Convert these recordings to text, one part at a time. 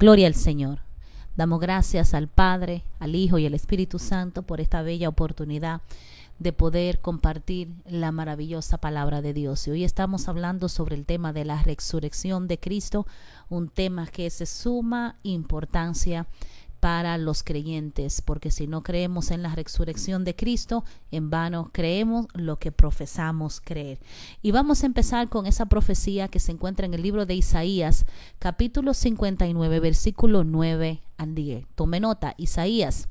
Gloria al Señor. Damos gracias al Padre, al Hijo y al Espíritu Santo por esta bella oportunidad de poder compartir la maravillosa palabra de Dios. Y hoy estamos hablando sobre el tema de la resurrección de Cristo, un tema que es de suma importancia para los creyentes, porque si no creemos en la resurrección de Cristo, en vano creemos lo que profesamos creer. Y vamos a empezar con esa profecía que se encuentra en el libro de Isaías, capítulo 59, versículo 9 al 10. Tome nota, Isaías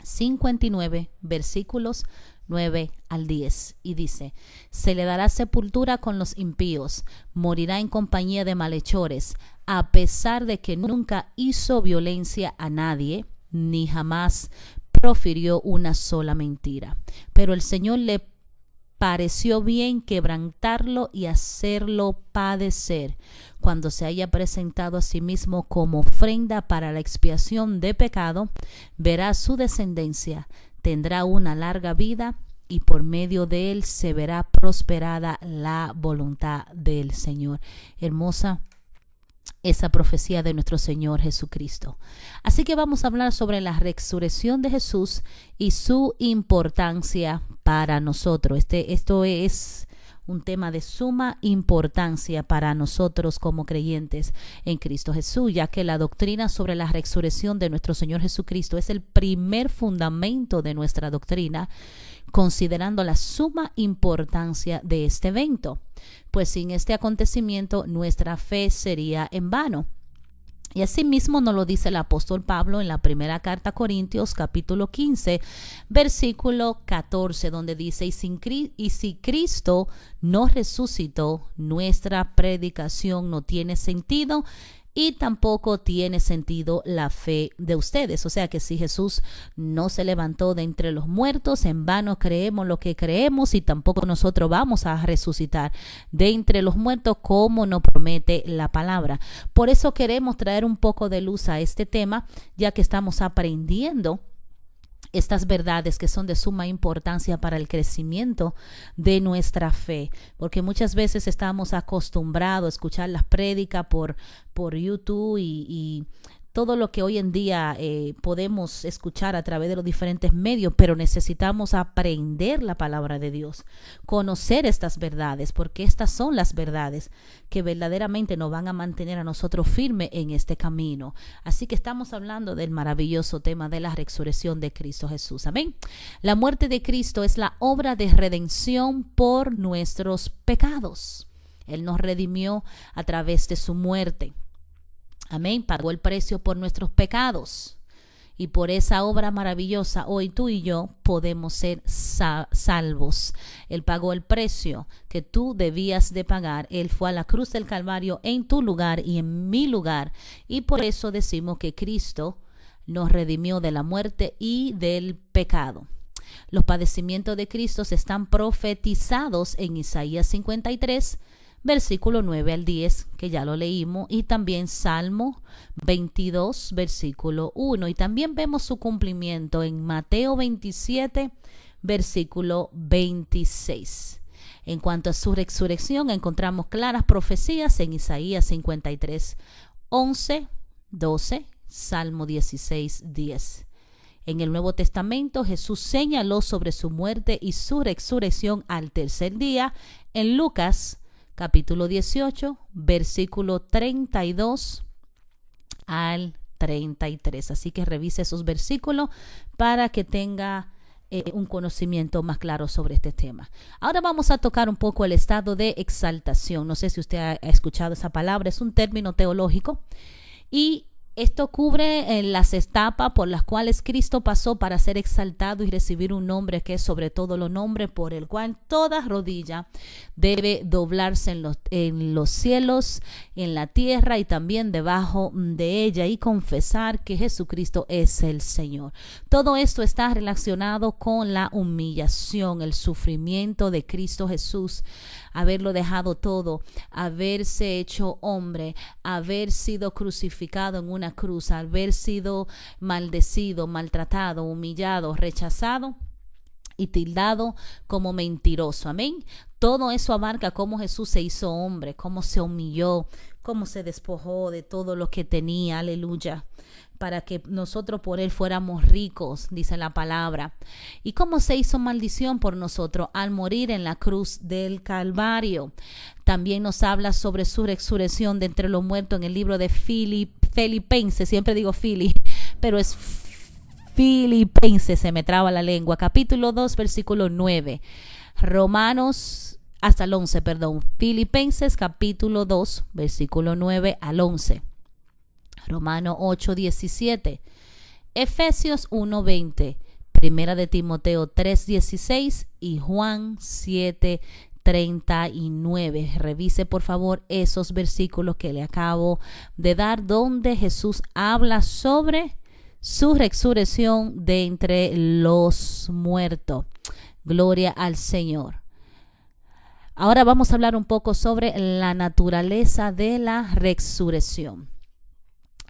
59, versículos 9 al 10, y dice: se le dará sepultura con los impíos, morirá en compañía de malhechores, a pesar de que nunca hizo violencia a nadie, ni jamás profirió una sola mentira. Pero el Señor le pareció bien quebrantarlo y hacerlo padecer. Cuando se haya presentado a sí mismo como ofrenda para la expiación de pecado, verá su descendencia, tendrá una larga vida, y por medio de él se verá prosperada la voluntad del Señor. Hermosa esa profecía de nuestro Señor Jesucristo. Así que vamos a hablar sobre la resurrección de Jesús y su importancia para nosotros. Esto es un tema de suma importancia para nosotros como creyentes en Cristo Jesús, ya que la doctrina sobre la resurrección de nuestro Señor Jesucristo es el primer fundamento de nuestra doctrina, considerando la suma importancia de este evento, pues sin este acontecimiento nuestra fe sería en vano. Y asimismo nos lo dice el apóstol Pablo en la primera carta a Corintios, capítulo 15, versículo 14, donde dice: y si Cristo no resucitó, nuestra predicación no tiene sentido, y tampoco tiene sentido la fe de ustedes. O sea que si Jesús no se levantó de entre los muertos, en vano creemos lo que creemos, y tampoco nosotros vamos a resucitar de entre los muertos como nos promete la palabra. Por eso queremos traer un poco de luz a este tema, ya que estamos aprendiendo estas verdades que son de suma importancia para el crecimiento de nuestra fe, porque muchas veces estamos acostumbrados a escuchar las prédicas por YouTube y todo lo que hoy en día podemos escuchar a través de los diferentes medios, pero necesitamos aprender la palabra de Dios, conocer estas verdades, porque estas son las verdades que verdaderamente nos van a mantener a nosotros firmes en este camino. Así que estamos hablando del maravilloso tema de la resurrección de Cristo Jesús. Amén. La muerte de Cristo es la obra de redención por nuestros pecados. Él nos redimió a través de su muerte. Amén. Pagó el precio por nuestros pecados. Y por esa obra maravillosa, hoy tú y yo podemos ser salvos. Él pagó el precio que tú debías de pagar. Él fue a la cruz del Calvario en tu lugar y en mi lugar. Y por eso decimos que Cristo nos redimió de la muerte y del pecado. Los padecimientos de Cristo están profetizados en Isaías 53, versículo 9 al 10, que ya lo leímos, y también Salmo 22, versículo 1. Y también vemos su cumplimiento en Mateo 27, versículo 26. En cuanto a su resurrección, encontramos claras profecías en Isaías 53, 11, 12, Salmo 16, 10. En el Nuevo Testamento, Jesús señaló sobre su muerte y su resurrección al tercer día en Lucas capítulo 18, versículo 32 al 33. Así que revise esos versículos para que tenga un conocimiento más claro sobre este tema. Ahora vamos a tocar un poco el estado de exaltación. No sé si usted ha escuchado esa palabra, es un término teológico, y esto cubre las etapas por las cuales Cristo pasó para ser exaltado y recibir un nombre que es sobre todo los nombres, por el cual toda rodilla debe doblarse en los cielos, en la tierra y también debajo de ella, y confesar que Jesucristo es el Señor. Todo esto está relacionado con la humillación, el sufrimiento de Cristo Jesús, haberlo dejado todo, haberse hecho hombre, haber sido crucificado en una cruz, haber sido maldecido, maltratado, humillado, rechazado y tildado como mentiroso. Amén. Todo eso abarca cómo Jesús se hizo hombre, cómo se humilló, cómo se despojó de todo lo que tenía, aleluya, para que nosotros por él fuéramos ricos, dice la palabra. Y cómo se hizo maldición por nosotros al morir en la cruz del Calvario. También nos habla sobre su resurrección de entre los muertos en el libro de Filipenses, siempre digo pero es Filipenses, se me traba la lengua, capítulo 2, versículo 9. Romanos, hasta el 11, perdón. Filipenses, capítulo 2, versículo 9 al 11. Romanos 8, 17. Efesios 1, 20. Primera de Timoteo 3, 16 y Juan 7, 39. Revise por favor esos versículos que le acabo de dar, donde Jesús habla sobre su resurrección de entre los muertos. Gloria al Señor. Ahora vamos a hablar un poco sobre la naturaleza de la resurrección,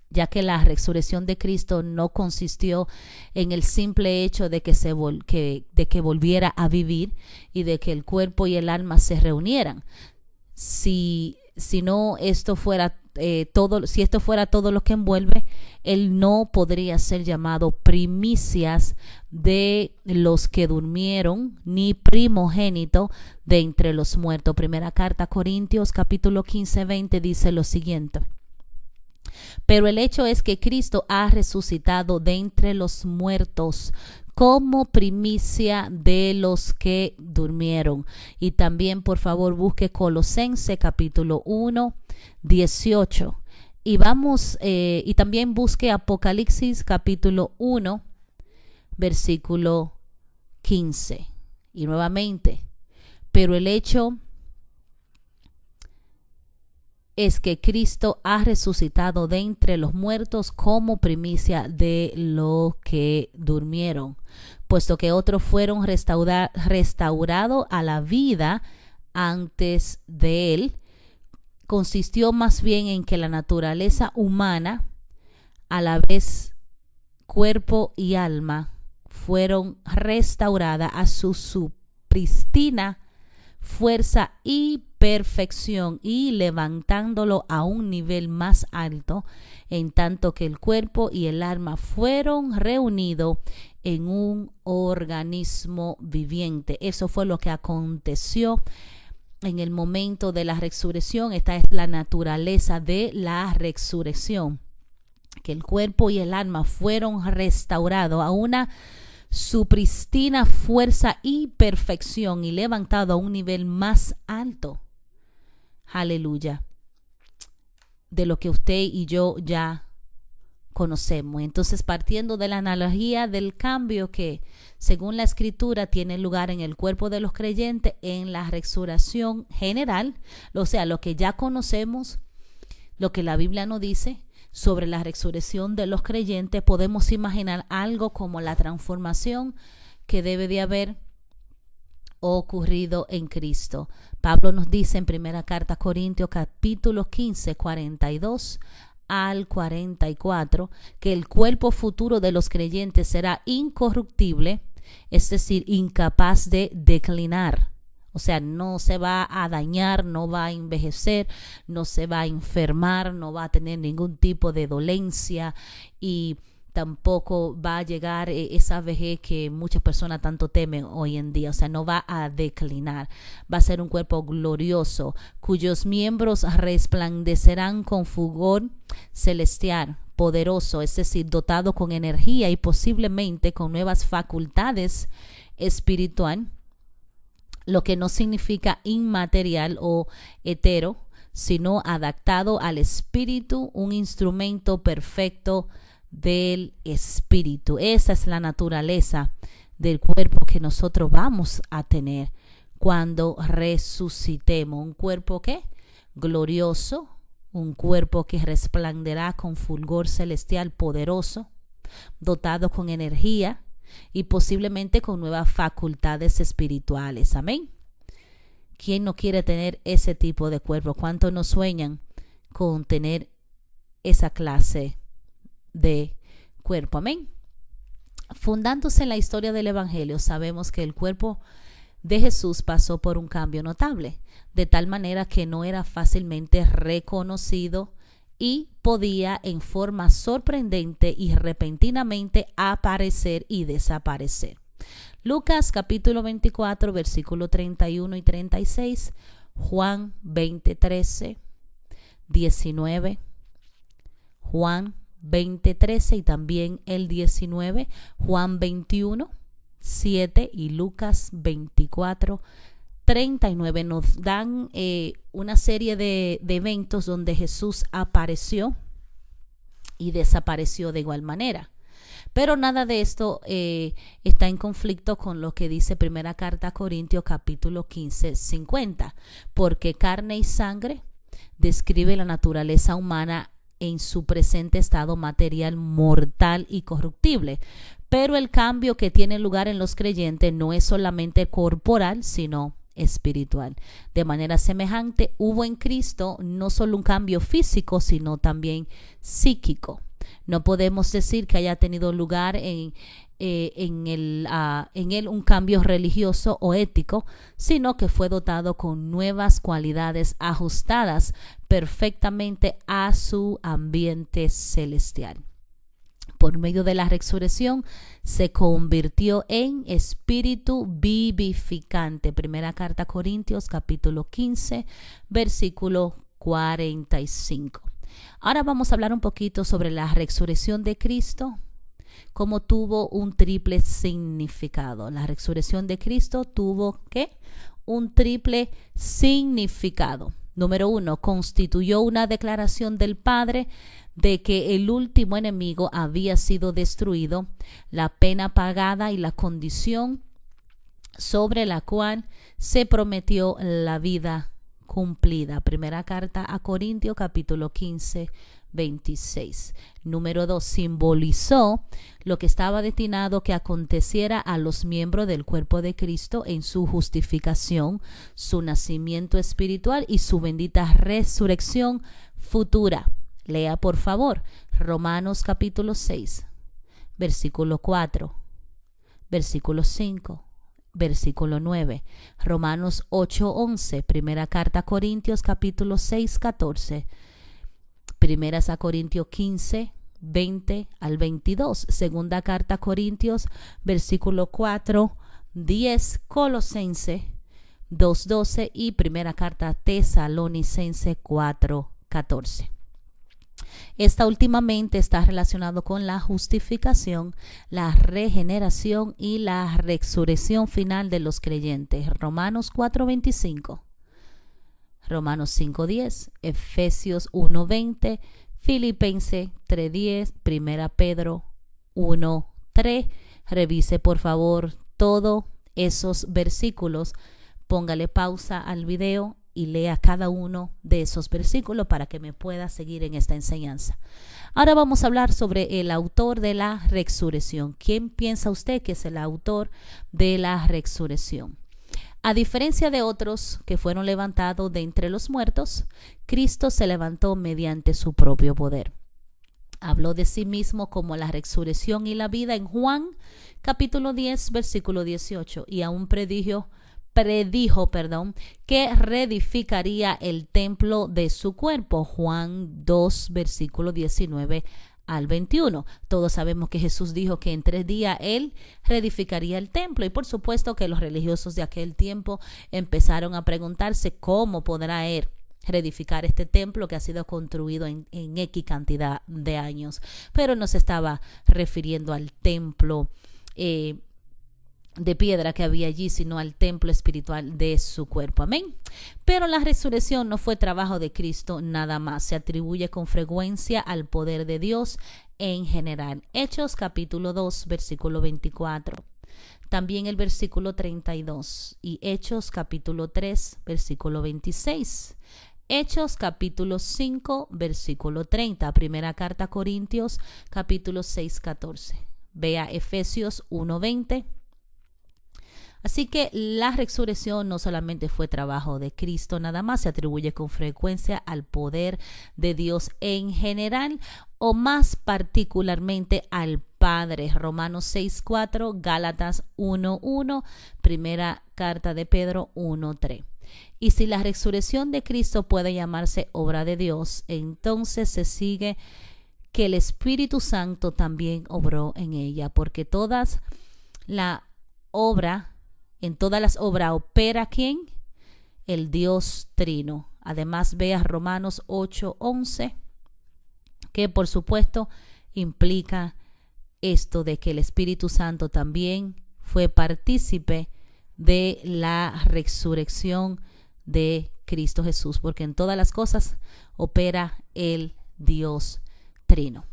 ya que la resurrección de Cristo no consistió en el simple hecho de que volviera a vivir y de que el cuerpo y el alma se reunieran. Si esto fuera todo lo que envuelve, él no podría ser llamado primicias de los que durmieron, ni primogénito de entre los muertos. Primera carta a Corintios, capítulo 15, 20 dice lo siguiente: pero el hecho es que Cristo ha resucitado de entre los muertos como primicia de los que durmieron. Y también, por favor, busque Colosenses capítulo 1, 18. Y también busque Apocalipsis capítulo 1, versículo 15. Y nuevamente, pero el hecho es que Cristo ha resucitado de entre los muertos como primicia de los que durmieron, puesto que otros fueron restaurados a la vida antes de él. Consistió más bien en que la naturaleza humana, a la vez cuerpo y alma, fueron restauradas a su prístina fuerza y perfección, y levantándolo a un nivel más alto, en tanto que el cuerpo y el alma fueron reunidos en un organismo viviente. Eso fue lo que aconteció en el momento de la resurrección. Esta es la naturaleza de la resurrección, que el cuerpo y el alma fueron restaurados a una su prístina fuerza y perfección, y levantado a un nivel más alto, aleluya, de lo que usted y yo ya conocemos. Entonces, partiendo de la analogía del cambio que según la escritura tiene lugar en el cuerpo de los creyentes en la resurrección general, o sea, lo que ya conocemos, lo que la Biblia nos dice sobre la resurrección de los creyentes, podemos imaginar algo como la transformación que debe de haber ocurrido en Cristo. Pablo nos dice en primera carta a Corintios capítulo 15, 42 al 44, que el cuerpo futuro de los creyentes será incorruptible, es decir, incapaz de declinar. O sea, no se va a dañar, no va a envejecer, no se va a enfermar, no va a tener ningún tipo de dolencia, y tampoco va a llegar esa vejez que muchas personas tanto temen hoy en día. O sea, no va a declinar. Va a ser un cuerpo glorioso, cuyos miembros resplandecerán con fulgor celestial, poderoso, es decir, dotado con energía y posiblemente con nuevas facultades espirituales, lo que no significa inmaterial o etéreo, sino adaptado al espíritu, un instrumento perfecto del espíritu. Esa es la naturaleza del cuerpo que nosotros vamos a tener cuando resucitemos. Un cuerpo que glorioso, un cuerpo que resplandecerá con fulgor celestial poderoso, dotado con energía y posiblemente con nuevas facultades espirituales. Amén. ¿Quién no quiere tener ese tipo de cuerpo? ¿Cuántos no sueñan con tener esa clase de cuerpo? Amén. Fundándose en la historia del evangelio, sabemos que el cuerpo de Jesús pasó por un cambio notable, de tal manera que no era fácilmente reconocido y podía en forma sorprendente y repentinamente aparecer y desaparecer. Lucas capítulo 24, versículo 31 y 36, Juan 20, 13, 19, Juan 20, 13 y también el 19, Juan 21, 7 y Lucas 24, 39 nos dan una serie de eventos donde Jesús apareció y desapareció de igual manera. Pero nada de esto está en conflicto con lo que dice primera carta a Corintios capítulo 15, 50, porque carne y sangre describe la naturaleza humana en su presente estado material, mortal y corruptible. Pero el cambio que tiene lugar en los creyentes no es solamente corporal, sino espiritual. De manera semejante, hubo en Cristo no solo un cambio físico, sino también psíquico. No podemos decir que haya tenido lugar en él un cambio religioso o ético, sino que fue dotado con nuevas cualidades ajustadas perfectamente a su ambiente celestial. Por medio de la resurrección se convirtió en espíritu vivificante. Primera carta a Corintios capítulo 15, versículo 45. Ahora vamos a hablar un poquito sobre la resurrección de Cristo, cómo tuvo un triple significado. La resurrección de Cristo tuvo ¿qué? Un triple significado. Número 1, constituyó una declaración del Padre de que el último enemigo había sido destruido, la pena pagada y la condición sobre la cual se prometió la vida cumplida. Primera carta a Corintios capítulo 15, 26. Número 2, simbolizó lo que estaba destinado que aconteciera a los miembros del cuerpo de Cristo en su justificación, su nacimiento espiritual y su bendita resurrección futura. Lea por favor Romanos capítulo 6, versículo 4, versículo 5, versículo 9, Romanos 8, 11, primera carta a Corintios capítulo 6, 14, primeras a Corintios 15, 20 al 22, segunda carta a Corintios versículo 4, 10, Colosense 2, 12 y primera carta a Tesalonicense 4, 14. Esta últimamente está relacionado con la justificación, la regeneración y la resurrección final de los creyentes. Romanos 4:25, Romanos 5:10, Efesios 1:20, Filipenses 3:10, Primera Pedro 1:3. Revise por favor todos esos versículos, póngale pausa al video y lea cada uno de esos versículos para que me pueda seguir en esta enseñanza. Ahora vamos a hablar sobre el autor de la resurrección. ¿Quién piensa usted que es el autor de la resurrección? A diferencia de otros que fueron levantados de entre los muertos, Cristo se levantó mediante su propio poder. Habló de sí mismo como la resurrección y la vida en Juan capítulo 10, versículo 18, y aún predijo que reedificaría el templo de su cuerpo. Juan 2, versículo 19 al 21. Todos sabemos que Jesús dijo que en 3 días él reedificaría el templo, y por supuesto que los religiosos de aquel tiempo empezaron a preguntarse cómo podrá él reedificar este templo que ha sido construido en X cantidad de años. Pero no se estaba refiriendo al templo de piedra que había allí, sino al templo espiritual de su cuerpo. Amén. Pero la resurrección no fue trabajo de Cristo nada más. Se atribuye con frecuencia al poder de Dios en general. Hechos capítulo 2, versículo 24. También el versículo 32. Y Hechos capítulo 3, versículo 26. Hechos capítulo 5, versículo 30. Primera carta a Corintios capítulo 6, 14. Vea Efesios 1, 20. Así que la resurrección no solamente fue trabajo de Cristo, nada más se atribuye con frecuencia al poder de Dios en general o más particularmente al Padre. Romanos 6:4, Gálatas 1:1, primera carta de Pedro 1:3. Y si la resurrección de Cristo puede llamarse obra de Dios, entonces se sigue que el Espíritu Santo también obró en ella, porque en todas las obras opera ¿quién? El Dios Trino. Además, veas Romanos 8:11, que por supuesto implica esto de que el Espíritu Santo también fue partícipe de la resurrección de Cristo Jesús, porque en todas las cosas opera el Dios Trino.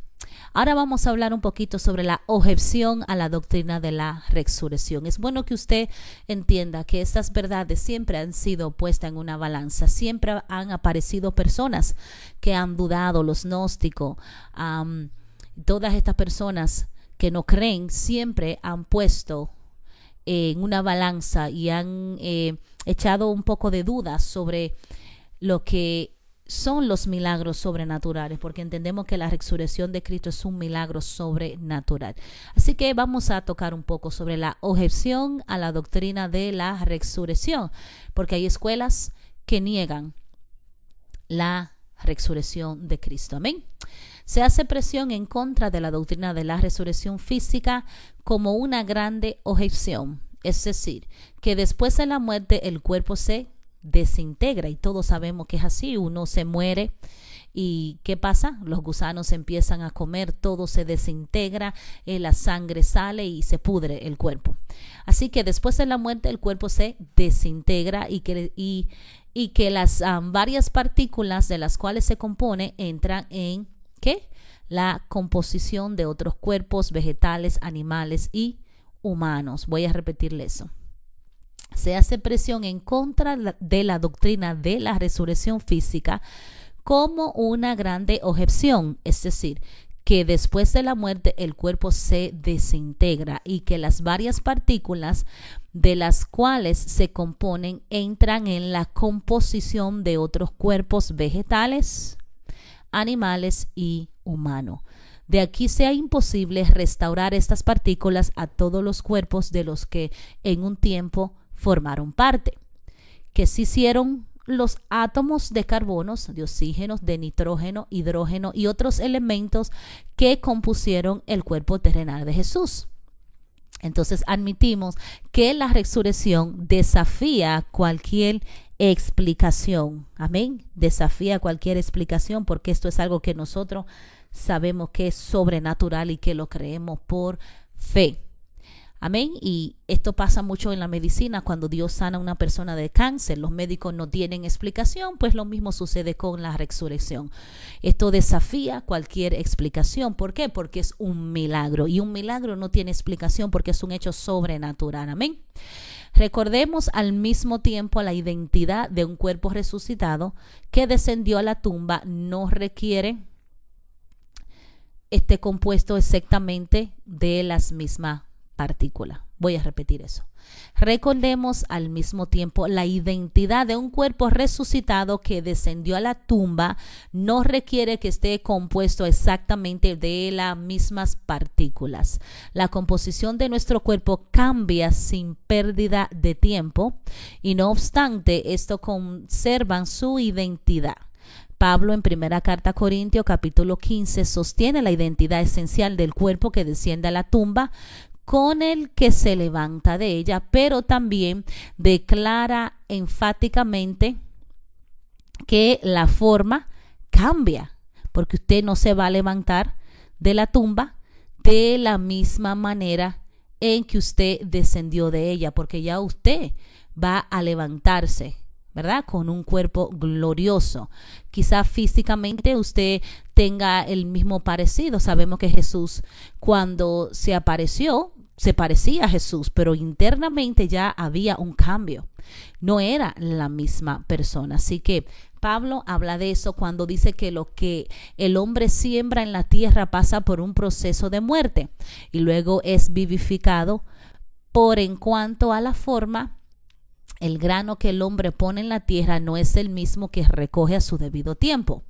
Ahora vamos a hablar un poquito sobre la objeción a la doctrina de la resurrección. Es bueno que usted entienda que estas verdades siempre han sido puestas en una balanza. Siempre han aparecido personas que han dudado, los gnósticos, todas estas personas que no creen, siempre han puesto en una balanza y han echado un poco de dudas sobre lo que son los milagros sobrenaturales, porque entendemos que la resurrección de Cristo es un milagro sobrenatural. Así que vamos a tocar un poco sobre la objeción a la doctrina de la resurrección, porque hay escuelas que niegan la resurrección de Cristo. Amén. Se hace presión en contra de la doctrina de la resurrección física como una grande objeción, es decir, que después de la muerte el cuerpo se desintegra, y todos sabemos que es así. Uno se muere y ¿qué pasa? Los gusanos empiezan a comer, todo se desintegra, la sangre sale y se pudre el cuerpo. Así que después de la muerte el cuerpo se desintegra y que las varias partículas de las cuales se compone entran en ¿qué? La composición de otros cuerpos vegetales, animales y humanos. Voy a repetirle eso. Se hace presión en contra de la doctrina de la resurrección física como una grande objeción, es decir, que después de la muerte el cuerpo se desintegra y que las varias partículas de las cuales se componen entran en la composición de otros cuerpos vegetales, animales y humanos. De aquí sea imposible restaurar estas partículas a todos los cuerpos de los que en un tiempo formaron parte, que se hicieron los átomos de carbonos, de oxígeno, de nitrógeno, hidrógeno y otros elementos que compusieron el cuerpo terrenal de Jesús. Entonces admitimos que la resurrección desafía cualquier explicación. Amén. Desafía cualquier explicación, porque esto es algo que nosotros sabemos que es sobrenatural y que lo creemos por fe. Amén. Y esto pasa mucho en la medicina. Cuando Dios sana a una persona de cáncer, los médicos no tienen explicación, pues lo mismo sucede con la resurrección. Esto desafía cualquier explicación. ¿Por qué? Porque es un milagro, y un milagro no tiene explicación porque es un hecho sobrenatural. Amén. Recordemos al mismo tiempo la identidad de un cuerpo resucitado que descendió a la tumba no requiere esté compuesto exactamente de las mismas partículas. Voy a repetir eso. Recordemos al mismo tiempo la identidad de un cuerpo resucitado que descendió a la tumba no requiere que esté compuesto exactamente de las mismas partículas. La composición de nuestro cuerpo cambia sin pérdida de tiempo y no obstante esto conservan su identidad. Pablo en primera carta a Corintios capítulo 15 sostiene la identidad esencial del cuerpo que desciende a la tumba con el que se levanta de ella, pero también declara enfáticamente que la forma cambia, porque usted no se va a levantar de la tumba de la misma manera en que usted descendió de ella, porque ya usted va a levantarse, ¿verdad? Con un cuerpo glorioso. Quizá físicamente usted tenga el mismo parecido. Sabemos que Jesús, cuando se apareció, se parecía a Jesús, pero internamente ya había un cambio. No era la misma persona. Así que Pablo habla de eso cuando dice que lo que el hombre siembra en la tierra pasa por un proceso de muerte y luego es vivificado Por en cuanto a la forma, el grano que el hombre pone en la tierra no es el mismo que recoge a su debido tiempo.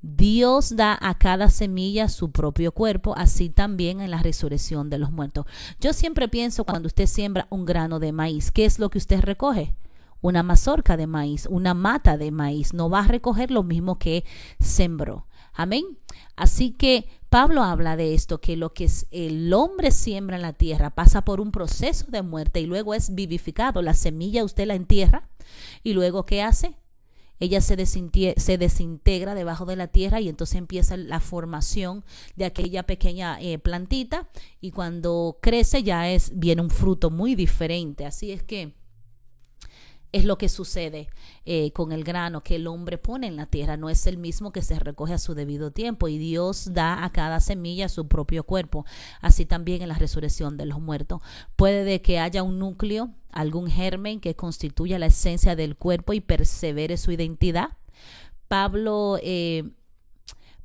Dios da a cada semilla su propio cuerpo, así también en la resurrección de los muertos. Yo siempre pienso, cuando usted siembra un grano de maíz, ¿qué es lo que usted recoge? Una mazorca de maíz, una mata de maíz. No va a recoger lo mismo que sembró. Amén. Así que Pablo habla de esto, que lo que el hombre siembra en la tierra pasa por un proceso de muerte y luego es vivificado. La semilla usted la entierra y luego ¿qué hace? Ella se desintegra debajo de la tierra y entonces empieza la formación de aquella pequeña plantita, y cuando crece viene un fruto muy diferente. Así es que es lo que sucede con el grano que el hombre pone en la tierra. No es el mismo que se recoge a su debido tiempo, y Dios da a cada semilla su propio cuerpo. Así también en la resurrección de los muertos. Puede de que haya un núcleo, algún germen que constituya la esencia del cuerpo y persevere su identidad. Pablo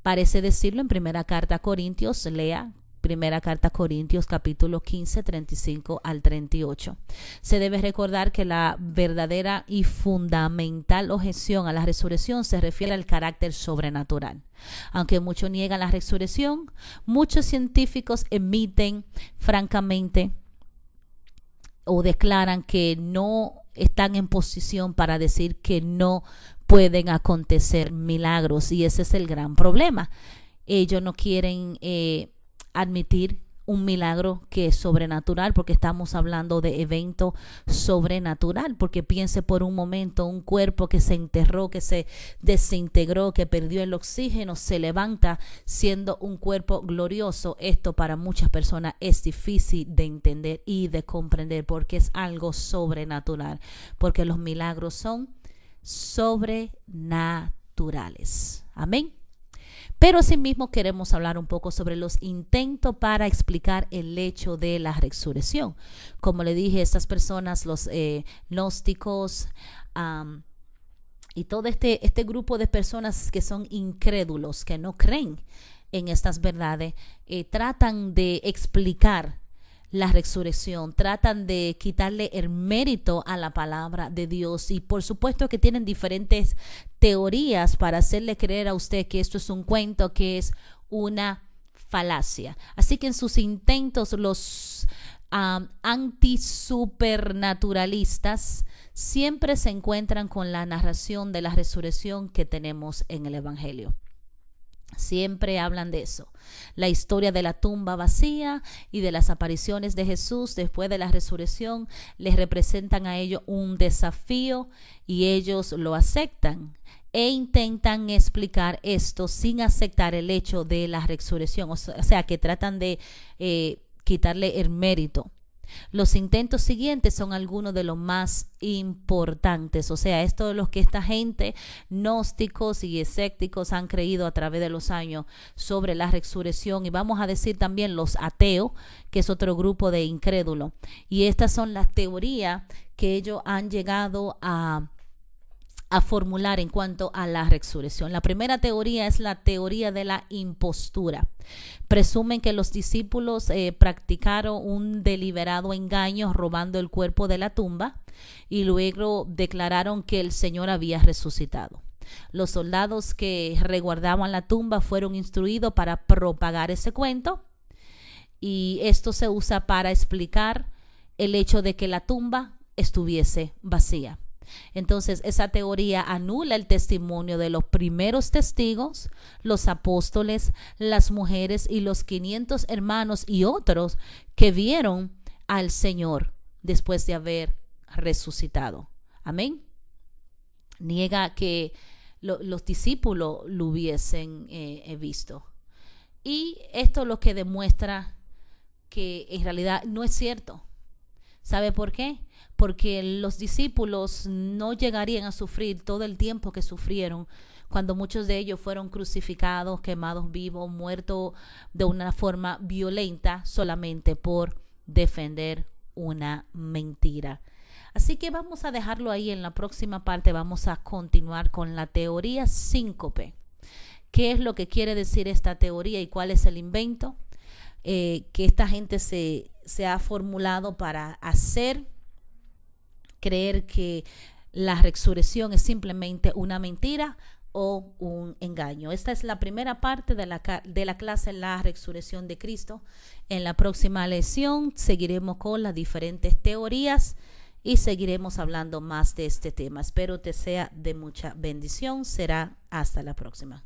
parece decirlo en primera carta a Corintios. Lea Primera carta a Corintios capítulo 15, 35 al 38. Se debe recordar que la verdadera y fundamental objeción a la resurrección se refiere al carácter sobrenatural. Aunque muchos niegan la resurrección, muchos científicos emiten francamente o declaran que no están en posición para decir que no pueden acontecer milagros, y ese es el gran problema. Ellos no quieren admitir un milagro que es sobrenatural, porque estamos hablando de evento sobrenatural. Porque piense por un momento, un cuerpo que se enterró, que se desintegró, que perdió el oxígeno, se levanta siendo un cuerpo glorioso. Esto para muchas personas es difícil de entender y de comprender, porque es algo sobrenatural, porque los milagros son sobrenaturales. Amén. Pero asimismo queremos hablar un poco sobre los intentos para explicar el hecho de la resurrección. Como le dije, estas personas, los gnósticos y todo este grupo de personas que son incrédulos, que no creen en estas verdades, tratan de explicar la resurrección, tratan de quitarle el mérito a la palabra de Dios, y por supuesto que tienen diferentes teorías para hacerle creer a usted que esto es un cuento, que es una falacia. Así que en sus intentos, los antisupernaturalistas siempre se encuentran con la narración de la resurrección que tenemos en el Evangelio. Siempre hablan de eso, la historia de la tumba vacía y de las apariciones de Jesús después de la resurrección. Les representan a ellos un desafío y ellos lo aceptan e intentan explicar esto sin aceptar el hecho de la resurrección. O sea, que tratan de quitarle el mérito. Los intentos siguientes son algunos de los más importantes. O sea, esto de los que esta gente, gnósticos y escépticos, han creído a través de los años sobre la resurrección. Y vamos a decir también los ateos, que es otro grupo de incrédulos. Y estas son las teorías que ellos han llegado a formular en cuanto a la resurrección. La primera teoría es la teoría de la impostura. Presumen que los discípulos practicaron un deliberado engaño robando el cuerpo de la tumba, y luego declararon que el Señor había resucitado. Los soldados que resguardaban la tumba fueron instruidos para propagar ese cuento, y esto se usa para explicar el hecho de que la tumba estuviese vacía. Entonces, esa teoría anula el testimonio de los primeros testigos, los apóstoles, las mujeres y los 500 hermanos y otros que vieron al Señor después de haber resucitado. Amén. Niega que los discípulos lo hubiesen visto. Y esto es lo que demuestra que en realidad no es cierto. ¿Sabe por qué? Porque los discípulos no llegarían a sufrir todo el tiempo que sufrieron cuando muchos de ellos fueron crucificados, quemados vivos, muertos de una forma violenta solamente por defender una mentira. Así que vamos a dejarlo ahí. En la próxima parte vamos a continuar con la teoría síncope. ¿Qué es lo que quiere decir esta teoría y cuál es el invento? que esta gente se ha formulado para hacer creer que la resurrección es simplemente una mentira o un engaño. Esta es la primera parte de la clase La resurrección de Cristo. En la próxima lección seguiremos con las diferentes teorías y seguiremos hablando más de este tema. Espero te sea de mucha bendición. Será hasta la próxima.